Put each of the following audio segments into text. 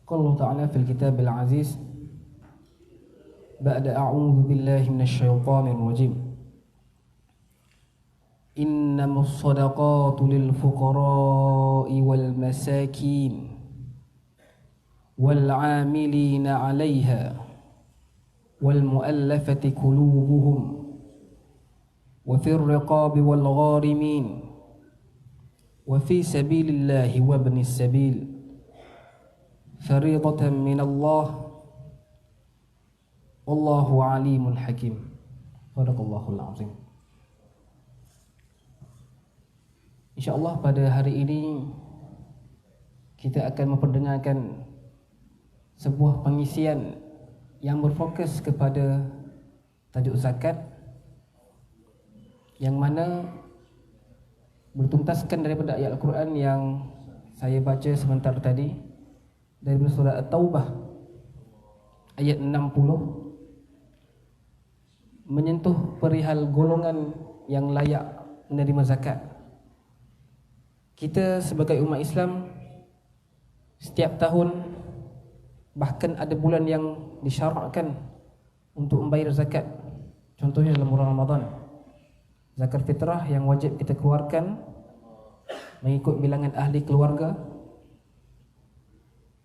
قال الله تعالى في الكتاب العزيز بعد أعوذ بالله من الشيطان الرجيم إنما الصدقات للفقراء والمساكين والعاملين عليها والمؤلفة قلوبهم وفي الرقاب والغارمين وفي سبيل الله وابن السبيل فريضة من الله والله عليم حكيم. صدق Allahul Azim. InsyaAllah pada hari ini kita akan memperdengarkan sebuah pengisian yang berfokus kepada tajuk zakat, yang mana bertuntaskan daripada ayat Al-Quran yang saya baca sebentar tadi dari surah At-Taubah ayat 60, menyentuh perihal golongan yang layak menerima zakat. Kita sebagai umat Islam setiap tahun, bahkan ada bulan yang disyarakkan untuk membayar zakat. Contohnya dalam bulan Ramadan, zakat fitrah yang wajib kita keluarkan mengikut bilangan ahli keluarga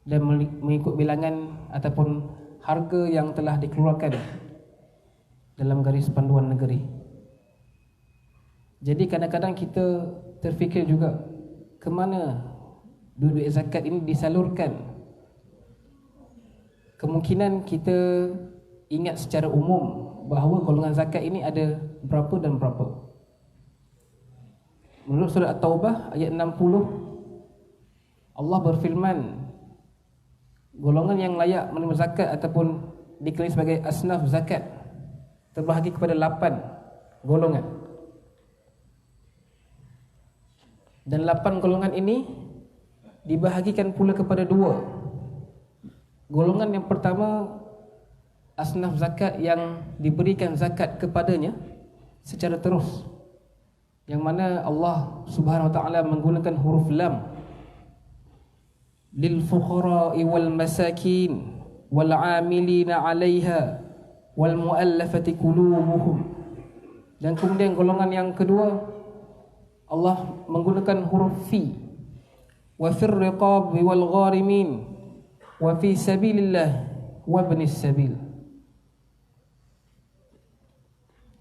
dan mengikut bilangan ataupun harga yang telah dikeluarkan dalam garis panduan negeri. Jadi kadang-kadang kita terfikir juga, ke mana duit zakat ini disalurkan. Kemungkinan kita ingat secara umum bahawa golongan zakat ini ada berapa dan berapa. Menurut surah At-Taubah ayat 60, Allah berfirman, golongan yang layak menerima zakat ataupun dikenali sebagai asnaf zakat terbahagi kepada 8 golongan. Dan 8 golongan ini dibahagikan pula kepada 2. Golongan yang pertama, asnaf zakat yang diberikan zakat kepadanya secara terus, yang mana Allah Subhanahu wa taala menggunakan huruf lam, lil fuqara'i wal masakin wal 'amilina 'alaiha wal mu'allafati qulubuhum. Dan kemudian golongan yang kedua, Allah menggunakan huruf fi, wa fir riqab wal gharimin wa fi sabilillah wa ibnis sabil.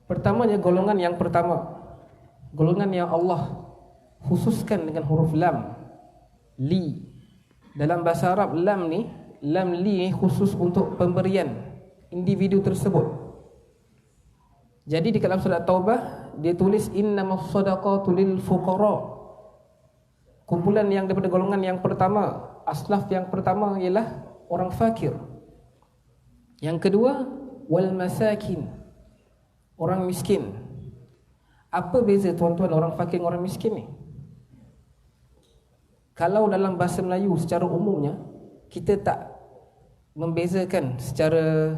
Pertamanya, golongan yang pertama, golongan yang Allah khususkan dengan huruf lam, li. Dalam bahasa Arab, lam li ni khusus untuk pemberian individu tersebut. Jadi di dalam surah Taubah dia tulis innamas shadaqatu lil fuqara. Kumpulan yang daripada golongan yang pertama, aslaf yang pertama ialah orang fakir. Yang kedua, wal masakin, orang miskin. Apa beza tuan-tuan orang fakir dengan orang miskin ni? Kalau dalam bahasa Melayu secara umumnya kita tak membezakan secara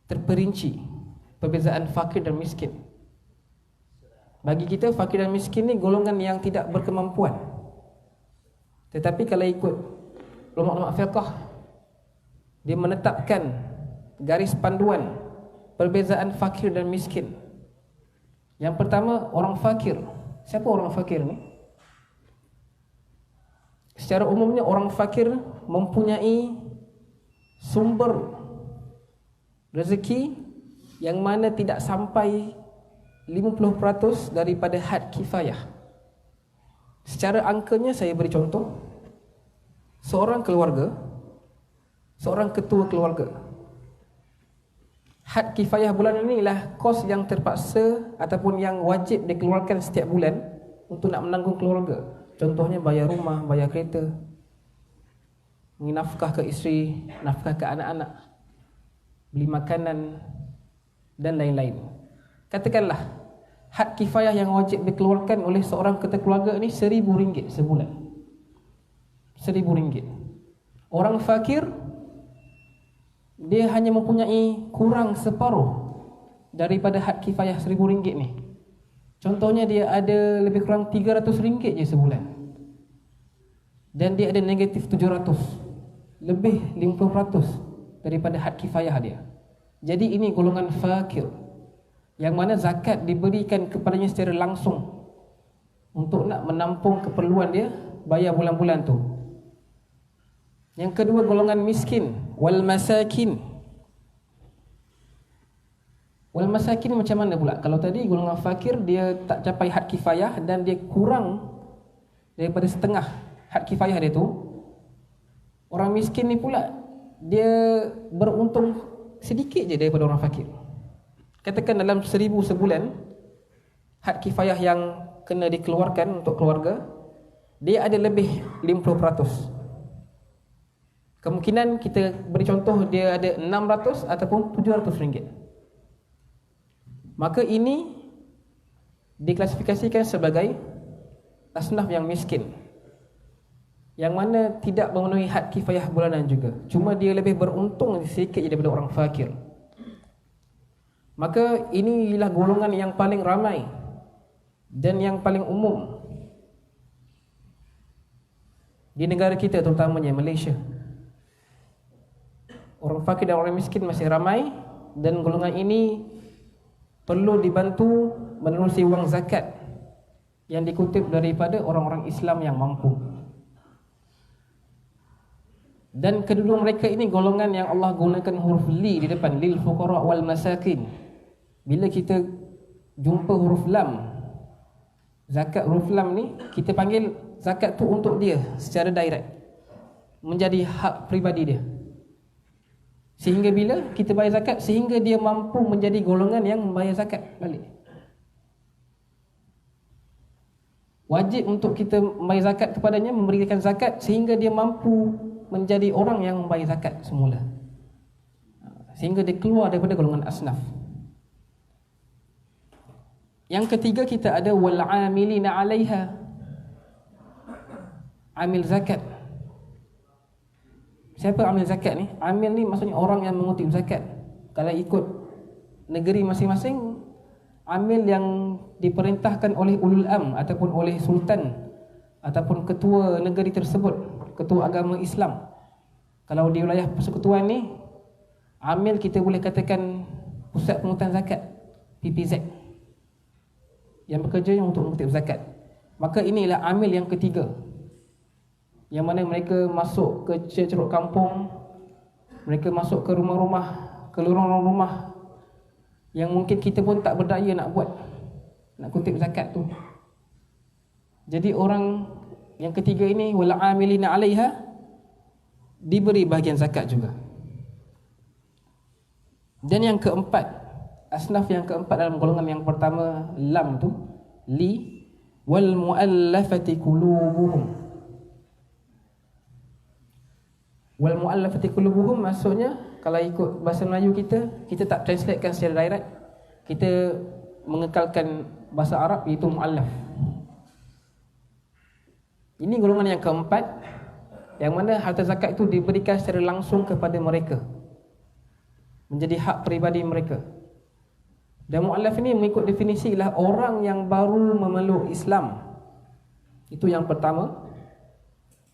terperinci perbezaan fakir dan miskin. Bagi kita, fakir dan miskin ni golongan yang tidak berkemampuan. Tetapi kalau ikut ulama-ulama fiqh, dia menetapkan garis panduan perbezaan fakir dan miskin. Yang pertama, orang fakir. Siapa orang fakir ni? Secara umumnya orang fakir mempunyai sumber rezeki yang mana tidak sampai 50% daripada had kifayah. Secara angkanya saya beri contoh. Seorang keluarga, seorang ketua keluarga, had kifayah bulan ini ialah kos yang terpaksa ataupun yang wajib dikeluarkan setiap bulan untuk nak menanggung keluarga. Contohnya bayar rumah, bayar kereta, nafkah ke isteri, nafkah ke anak-anak, beli makanan dan lain-lain. Katakanlah had kifayah yang wajib dikeluarkan oleh seorang ketua keluarga ini RM1,000 sebulan. RM1,000. Orang fakir, dia hanya mempunyai kurang separuh daripada had kifayah RM1,000 ni. Contohnya dia ada lebih kurang RM300 je sebulan. dan dia ada negatif 700, lebih 50% daripada had kifayah dia. Jadi ini golongan fakir, yang mana zakat diberikan kepadanya secara langsung untuk nak menampung keperluan dia bayar bulan-bulan tu. Yang kedua, golongan miskin, wal masakin. Wal masakin macam mana pula? Kalau tadi golongan fakir dia tak capai had kifayah dan dia kurang daripada setengah had kifayah dia tu. Orang miskin ni pula dia beruntung sedikit je daripada orang fakir. Katakan dalam 1,000 sebulan had kifayah yang kena dikeluarkan untuk keluarga, dia ada lebih 50%. Kemungkinan kita beri contoh dia ada 600 ataupun 700 ringgit. Maka ini diklasifikasikan sebagai asnaf yang miskin, yang mana tidak memenuhi had kifayah bulanan juga. Cuma dia lebih beruntung sedikit daripada orang fakir. Maka inilah golongan yang paling ramai dan yang paling umum di negara kita, terutamanya Malaysia. Orang fakir dan orang miskin masih ramai, dan golongan ini perlu dibantu menerusi wang zakat yang dikutip daripada orang-orang Islam yang mampu. Dan kedua mereka ini golongan yang Allah gunakan huruf li di depan, lil fuqara wal masakin. Bila kita jumpa huruf lam, zakat huruf lam ni, kita panggil zakat tu untuk dia secara direct, menjadi hak pribadi dia. Sehingga bila kita bayar zakat, sehingga dia mampu menjadi golongan yang membayar zakat balik. Wajib untuk kita membayar zakat kepadanya, memberikan zakat sehingga dia mampu menjadi orang yang membayar zakat semula, sehingga dia keluar daripada golongan asnaf. Yang ketiga, kita ada wal amilina 'alaiha, amil zakat. Siapa amil zakat ni? Amil ni maksudnya orang yang mengutip zakat. Kalau ikut negeri masing-masing, amil yang diperintahkan oleh ulul am ataupun oleh sultan ataupun ketua negeri tersebut, ketua agama Islam. Kalau di wilayah persekutuan ni, amil kita boleh katakan pusat pengurutan zakat, PPZ, yang bekerja untuk mengutip zakat. Maka inilah amil yang ketiga, yang mana mereka masuk ke ceruk kampung, mereka masuk ke rumah-rumah, ke lorong rumah yang mungkin kita pun tak berdaya nak buat, nak kutip zakat tu. Jadi orang yang ketiga ini, wal amilina 'alaiha, diberi bahagian zakat juga. Dan yang keempat, asnaf yang keempat dalam golongan yang pertama lam tu, li, wal muallafati qulubuhum. Wal muallafati qulubuhum maksudnya, kalau ikut bahasa Melayu kita tak translatekan secara direct, kita mengekalkan bahasa Arab, iaitu muallaf. Ini golongan yang keempat, yang mana harta zakat itu diberikan secara langsung kepada mereka, menjadi hak peribadi mereka. Dan muallaf ini mengikut definisi ialah orang yang baru memeluk Islam. Itu yang pertama.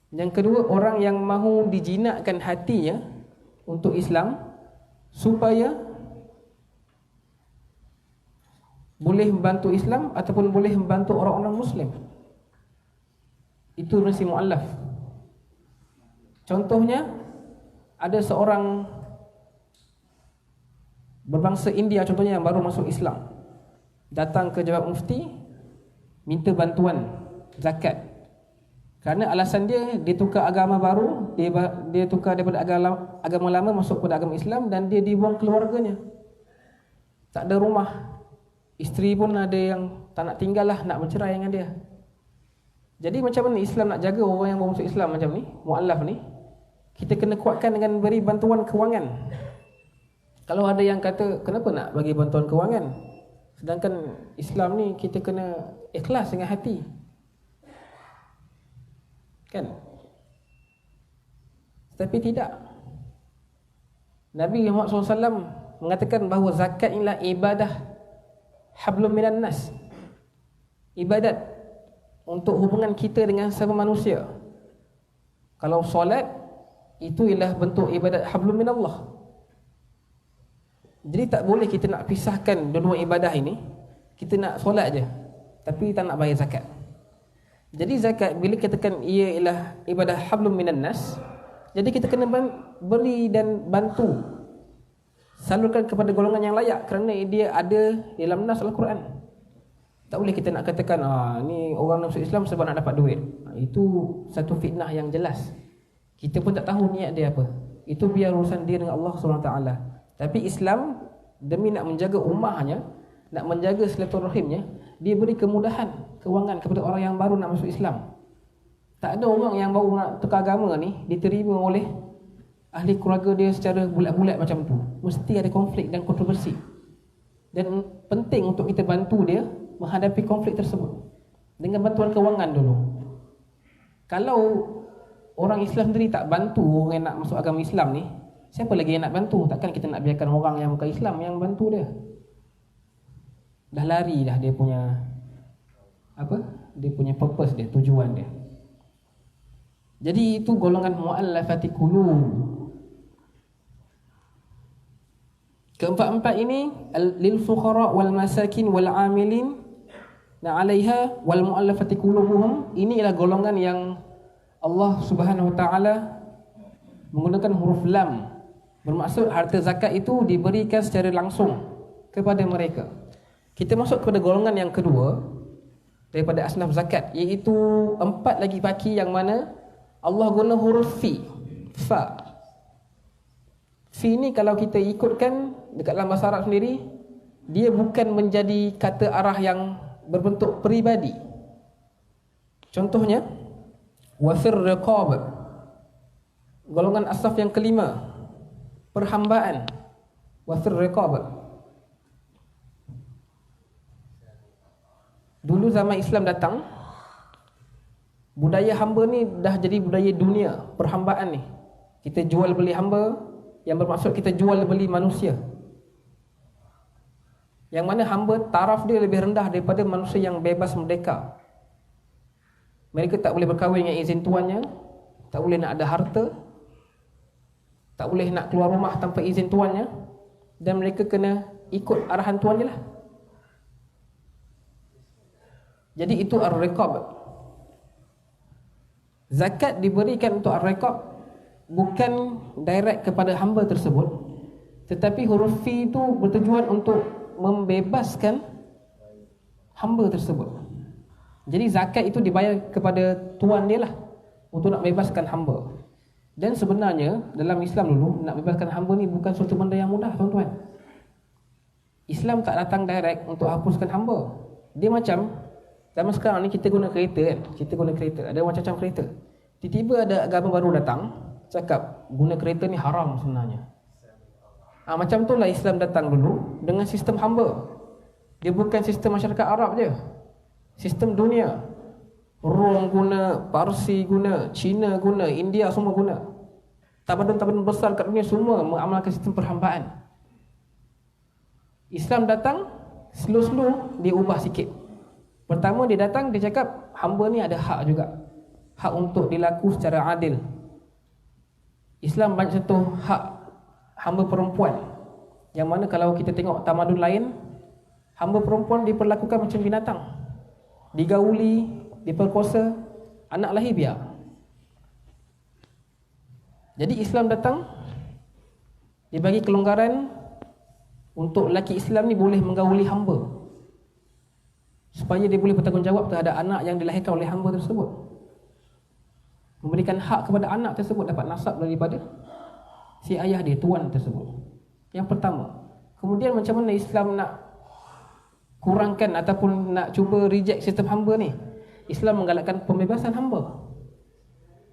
Yang kedua, orang yang mahu dijinakkan hatinya untuk Islam supaya boleh membantu Islam ataupun boleh membantu orang-orang Muslim. Itu definisi muallaf. Contohnya, ada seorang berbangsa India contohnya yang baru masuk Islam, datang ke Jawab Mufti minta bantuan zakat. Kerana alasan dia tukar agama baru, dia tukar daripada agama lama masuk pada agama Islam, dan dia dibuang keluarganya. Tak ada rumah. Isteri pun ada yang tak nak tinggal lah, nak bercerai dengan dia. Jadi macam mana Islam nak jaga orang yang baru masuk Islam macam ni, muallaf ni? Kita kena kuatkan dengan beri bantuan kewangan. Kalau ada yang kata, kenapa nak bagi bantuan kewangan? Sedangkan Islam ni kita kena ikhlas dengan hati, kan? Tapi tidak. Nabi Muhammad SAW mengatakan bahawa zakat inilah ibadah hablum minan nas, ibadat untuk hubungan kita dengan sama manusia. Kalau solat, itu ialah bentuk ibadat hablum minallah. Jadi tak boleh kita nak pisahkan dua-dua ibadah ini. Kita nak solat je, tapi tak nak bayar zakat. Jadi zakat bila katakan ia ialah ibadah hablum minan nas, jadi kita kena beri dan bantu, salurkan kepada golongan yang layak kerana dia ada dalam nas Al-Quran. Tak boleh kita nak katakan ni orang masuk Islam sebab nak dapat duit. Itu satu fitnah yang jelas. Kita pun tak tahu niat dia apa. Itu biar urusan dia dengan Allah SWT. Tapi Islam demi nak menjaga ummahnya, nak menjaga silaturahimnya, dia beri kemudahan kewangan kepada orang yang baru nak masuk Islam. Tak ada orang yang baru nak tukar agama ni diterima oleh ahli keluarga dia secara bulat-bulat macam tu. Mesti ada konflik dan kontroversi. Dan penting untuk kita bantu dia menghadapi konflik tersebut dengan bantuan kewangan dulu. Kalau orang Islam sendiri tak bantu orang yang nak masuk agama Islam ni, siapa lagi yang nak bantu? Takkan kita nak biarkan orang yang bukan Islam yang bantu dia. Dah lari dah dia punya dia punya purpose dia, tujuan dia. Jadi itu golongan mu'allafati qulub. Keempat-empat ini lil fuqara wal masakin wal amilin na 'alaiha wal mu'allafati qulubuhum. Ini ialah golongan yang Allah Subhanahu wa taala menggunakan huruf lam. Bermaksud harta zakat itu diberikan secara langsung kepada mereka. Kita masuk kepada golongan yang kedua daripada asnaf zakat, iaitu 4 lagi baki yang mana Allah guna huruf fi, fa. Fi ni kalau kita ikutkan dekat dalam bahasa Arab sendiri, dia bukan menjadi kata arah yang berbentuk peribadi. Contohnya wafir riqab, golongan asnaf yang kelima, perhambaan, wafir riqab. Dulu zaman Islam datang, budaya hamba ni dah jadi budaya dunia, perhambaan ni. Kita jual beli hamba, yang bermaksud kita jual beli manusia. Yang mana hamba taraf dia lebih rendah daripada manusia yang bebas merdeka. Mereka tak boleh berkahwin dengan izin tuannya, tak boleh nak ada harta, tak boleh nak keluar rumah tanpa izin tuannya, dan mereka kena ikut arahan tuan je lah. Jadi itu ar-riqab. Zakat diberikan untuk ar-riqab bukan direct kepada hamba tersebut, tetapi huruf fi itu bertujuan untuk membebaskan hamba tersebut. Jadi zakat itu dibayar kepada tuan dia lah untuk nak bebaskan hamba. Dan sebenarnya dalam Islam dulu, nak bebaskan hamba ni bukan suatu benda yang mudah, tuan-tuan. Islam tak datang direct untuk hapuskan hamba. Dia macam zaman sekarang ni kita guna kereta kan, kita guna kereta, ada macam-macam kereta. Tiba-tiba ada agama baru datang, cakap guna kereta ni haram sebenarnya. Macam tu lah Islam datang dulu dengan sistem hamba. Dia bukan sistem masyarakat Arab je, sistem dunia. Rom guna, Parsi guna, Cina guna, India semua guna. Tamadun-tamadun besar kat dunia semua mengamalkan sistem perhambaan. Islam datang, slow-slow dia ubah sikit. Pertama dia datang, dia cakap hamba ni ada hak juga, hak untuk dilaku secara adil. Islam banyak sentuh hak hamba perempuan, yang mana kalau kita tengok tamadun lain, hamba perempuan diperlakukan macam binatang, digauli, diperkosa, anak lahir biar. Jadi Islam datang, dia bagi kelonggaran untuk lelaki Islam ni boleh menggauli hamba, supaya dia boleh bertanggungjawab terhadap anak yang dilahirkan oleh hamba tersebut. Memberikan hak kepada anak tersebut dapat nasab daripada si ayah dia, tuan tersebut. Yang pertama. Kemudian macam mana Islam nak kurangkan ataupun nak cuba reject sistem hamba ni? Islam menggalakkan pembebasan hamba.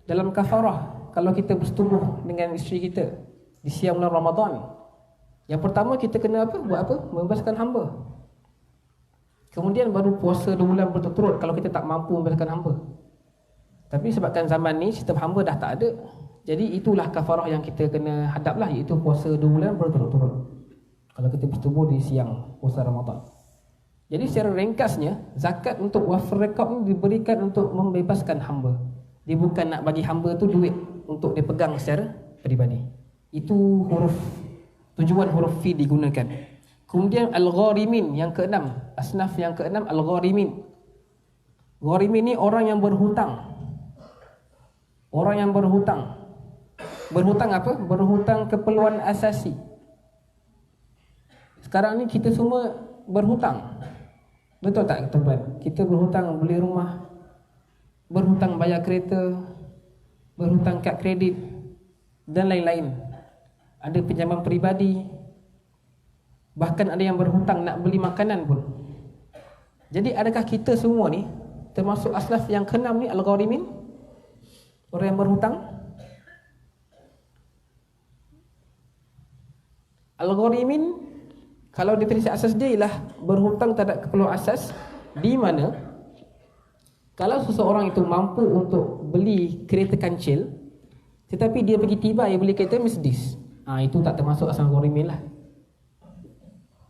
Dalam kafarah, kalau kita bersetubuh dengan isteri kita di siang bulan Ramadan, yang pertama kita kena apa? Buat apa? Membebaskan hamba. Kemudian baru puasa 2 bulan berturut-turut kalau kita tak mampu membebaskan hamba. Tapi sebabkan zaman ni sistem hamba dah tak ada, jadi itulah kafarah yang kita kena hadaplah, iaitu puasa 2 bulan berturut-turut kalau kita bersetubuh di siang puasa Ramadan. Jadi secara ringkasnya, zakat untuk wafir riqab ni diberikan untuk membebaskan hamba. Dia bukan nak bagi hamba tu duit untuk dia pegang secara peribadi. Itu tujuan huruf fi digunakan. Kemudian al-gharimin yang keenam, asnaf yang keenam al-gharimin. Gharimin ni orang yang berhutang. Orang yang berhutang. Berhutang apa? Berhutang keperluan asasi. Sekarang ni kita semua berhutang. Betul tak tuan? Kita berhutang beli rumah, berhutang bayar kereta, berhutang kad kredit dan lain-lain. Ada pinjaman peribadi. Bahkan ada yang berhutang nak beli makanan pun. Jadi adakah kita semua ni termasuk asnaf yang keenam ni al-gharimin? Orang yang berhutang? Al-gharimin kalau definisi asas dia ialah berhutang terhadap keperluan asas, di mana kalau seseorang itu mampu untuk beli kereta kancil tetapi dia pergi tiba dia beli kereta Mercedes, itu tak termasuk asal gharimin lah.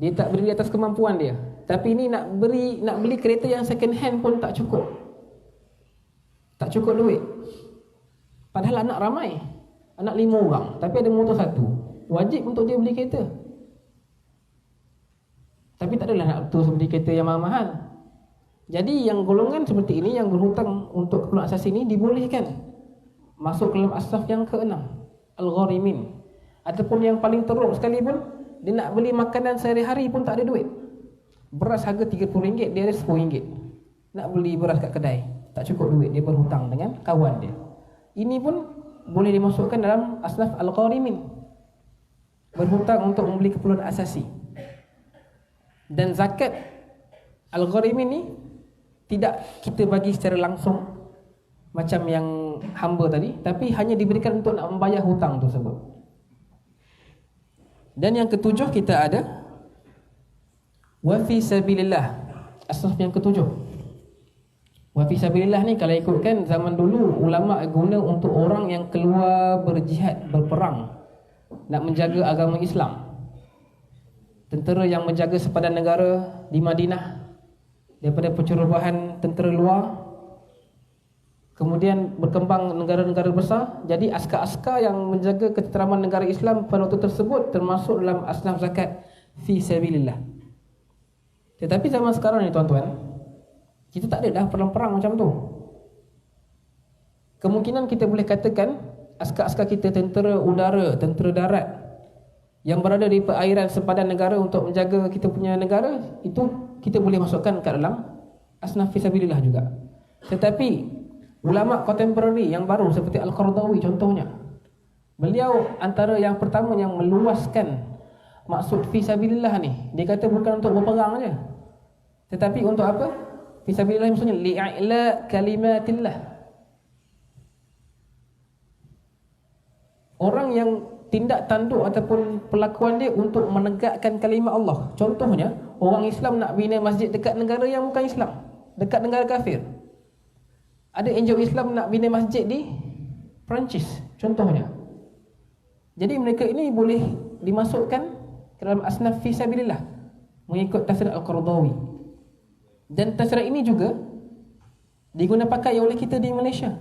Dia tak beri di atas kemampuan dia. Tapi ini nak beli kereta yang second hand pun tak cukup. Tak cukup duit. Padahal anak ramai, anak 5 orang, tapi ada motor 1. Wajib untuk dia beli kereta. Tapi tak adalah nak terus beli kereta yang mahal-mahal. Jadi yang golongan seperti ini, yang berhutang untuk keperluan asasi ini, dibolehkan masuk ke dalam asnaf yang keenam, al-gharimin. Ataupun yang paling teruk sekali pun, dia nak beli makanan sehari-hari pun tak ada duit. Beras harga RM30, dia ada RM10. Nak beli beras kat kedai, tak cukup duit, dia berhutang dengan kawan dia. Ini pun boleh dimasukkan dalam asnaf al-gharimin, berhutang untuk membeli keperluan asasi. Dan zakat al-gharimin ni tidak kita bagi secara langsung macam yang hamba tadi, tapi hanya diberikan untuk nak membayar hutang tersebut. Dan yang ketujuh kita ada wa fi sabilillah. Asnaf yang ketujuh, wa fi sabilillah ni kalau ikutkan zaman dulu ulama guna untuk orang yang keluar berjihad, berperang nak menjaga agama Islam. Tentera yang menjaga sepadan negara di Madinah daripada pencerobohan tentera luar. Kemudian berkembang negara-negara besar. Jadi askar-askar yang menjaga ketenteraman negara Islam pada waktu tersebut termasuk dalam asnaf zakat fi sabilillah. Tetapi zaman sekarang ni tuan-tuan, kita tak ada dah perang-perang macam tu. Kemungkinan kita boleh katakan askar-askar kita, tentera udara, tentera darat yang berada di perairan sepadan negara untuk menjaga kita punya negara, itu kita boleh masukkan kat dalam asnaf fi sabilillah juga. Tetapi ulama kontemporari yang baru seperti Al-Qaradawi contohnya, beliau antara yang pertama yang meluaskan maksud fi sabilillah ni. Dia kata bukan untuk berperang aja, tetapi untuk apa? Fi sabilillah maksudnya li'ila kalimatillah. Orang yang tindak tanduk ataupun perlakuan dia untuk menegakkan kalimah Allah. Contohnya, orang Islam nak bina masjid dekat negara yang bukan Islam, dekat negara kafir. Ada NGO Islam nak bina masjid di Perancis contohnya. Jadi mereka ini boleh dimasukkan ke dalam asnaf fi sabilillah mengikut tafsir Al-Qaradawi. Dan tafsir ini juga diguna pakai oleh kita di Malaysia.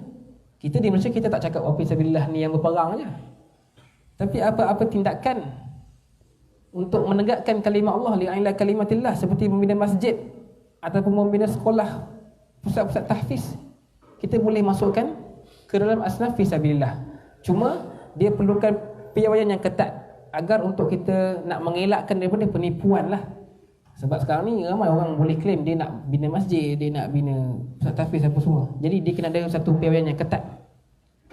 Kita di Malaysia kita tak cakap fi sabilillah ni yang berperang aja. Tapi apa-apa tindakan untuk menegakkan kalimah Allah, li'ila kalimatillah, seperti membina masjid ataupun membina sekolah, pusat-pusat tahfiz, kita boleh masukkan ke dalam asnaf fi sabilillah. Cuma dia perlukan piawaian yang ketat agar untuk kita nak mengelakkan daripada penipuan lah. Sebab sekarang ni ramai orang boleh claim dia nak bina masjid, dia nak bina pusat tahfiz apa semua. Jadi dia kena ada satu piawaian yang ketat.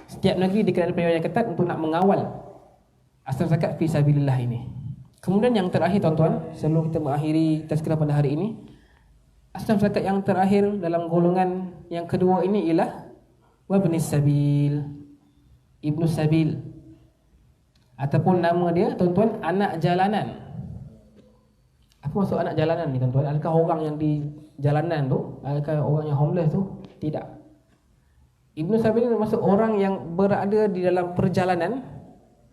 Setiap negeri dia kena ada piawaian yang ketat untuk nak mengawal asnaf zakat fi sabilillah ini. Kemudian yang terakhir tuan-tuan, sebelum kita mengakhiri tazkirah pada hari ini, asnaf zakat yang terakhir dalam golongan yang kedua ini ialah wabnis sabil, ibnu sabil, ataupun nama dia tuan-tuan anak jalanan. Apa maksud anak jalanan ni tuan-tuan? Adakah orang yang di jalanan tu, adakah orang yang homeless tu? Tidak. Ibnu sabil ni maksud orang yang berada di dalam perjalanan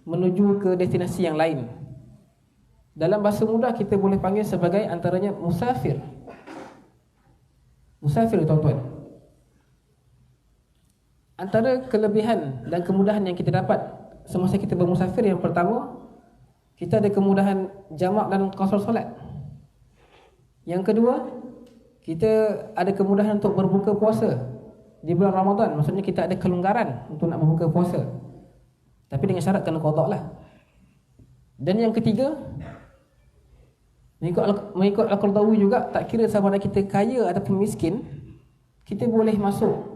menuju ke destinasi yang lain. Dalam bahasa mudah kita boleh panggil sebagai antaranya musafir. Musafir tuan-tuan. Antara kelebihan dan kemudahan yang kita dapat semasa kita bermusafir, yang pertama, kita ada kemudahan jamak dan qasar solat. Yang kedua, kita ada kemudahan untuk berbuka puasa di bulan Ramadan. Maksudnya kita ada kelonggaran untuk nak berbuka puasa, tapi dengan syarat kena qada lah. Dan yang ketiga, mengikut Al-Qardawi juga, tak kira sama ada kita kaya ataupun miskin, kita boleh masuk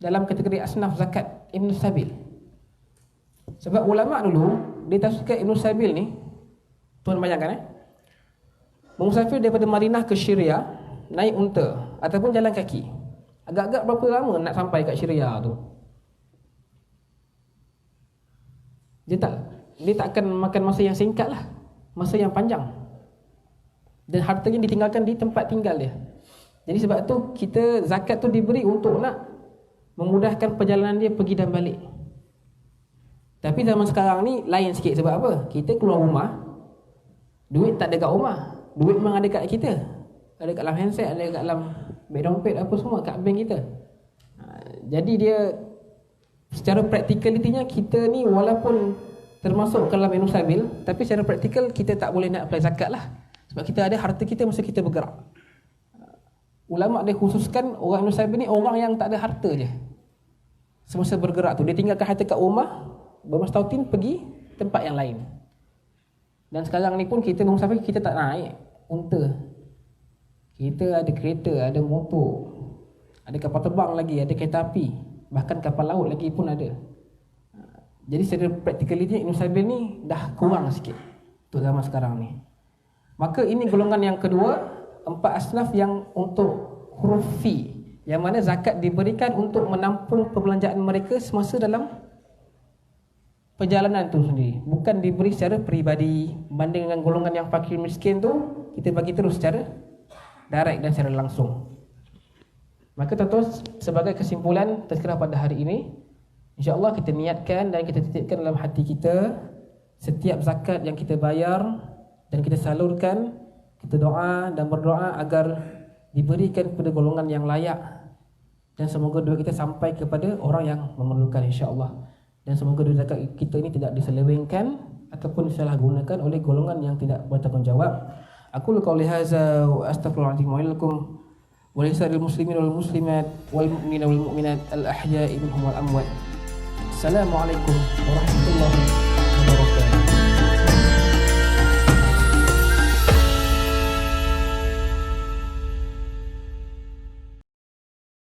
dalam kategori asnaf zakat Ibn Sabil. Sebab ulama dulu dia tafsirkan Ibn Sabil ni, tuan bayangkan bermusafir daripada Madinah ke Syria naik unta ataupun jalan kaki. Agak-agak berapa lama nak sampai kat Syria tu? Dia tak akan makan masa yang singkat lah, masa yang panjang. Dan hartanya ditinggalkan di tempat tinggal dia. Jadi sebab tu kita zakat tu diberi untuk nak memudahkan perjalanan dia pergi dan balik. Tapi zaman sekarang ni lain sikit. Sebab apa? Kita keluar rumah, duit tak ada kat rumah. Duit memang ada kat kita. Ada kat dalam handset, ada kat dalam beg dompet, apa semua kat bank kita. Jadi dia secara praktikalitinya, kita ni walaupun termasuk ke dalam Ibn Sabil, tapi secara praktikal kita tak boleh nak apply zakat lah. Sebab kita ada harta kita masa kita bergerak. Ulama' dia khususkan orang Ibn Sabil ni orang yang tak ada harta je. Semasa bergerak tu, dia tinggalkan harta kat rumah, bermastautin pergi tempat yang lain. Dan sekarang ni pun kita bermusafir, kita tak naik unta. Kita ada kereta, ada motor, ada kapal terbang lagi, ada kereta api, bahkan kapal laut lagi pun ada. Jadi secara praktikalitinya Ibn Sabil ni dah kurang sikit untuk zaman sekarang ni. Maka ini golongan yang kedua, 4 asnaf yang untuk huruf fi, yang mana zakat diberikan untuk menampung perbelanjaan mereka semasa dalam perjalanan tu sendiri, bukan diberi secara peribadi. Banding dengan golongan yang fakir miskin tu, kita bagi terus secara direct dan secara langsung. Maka tuan-tuan, sebagai kesimpulan tazkirah pada hari ini, insya-Allah kita niatkan dan kita titipkan dalam hati kita, setiap zakat yang kita bayar dan kita salurkan, kita doa dan berdoa agar diberikan kepada golongan yang layak, dan semoga duit kita sampai kepada orang yang memerlukan, insya-Allah. Dan semoga duit zakat kita ini tidak diselewengkan ataupun disalahgunakan oleh golongan yang tidak bertanggungjawab. Aku qauli hadza wa astaghfirullahaladzim wa lakum wa lisa'il muslimin wal muslimat wal mu'minina wal mu'minat al ahya'i minhum wal amwat. Assalamualaikum warahmatullahi wabarakatuh.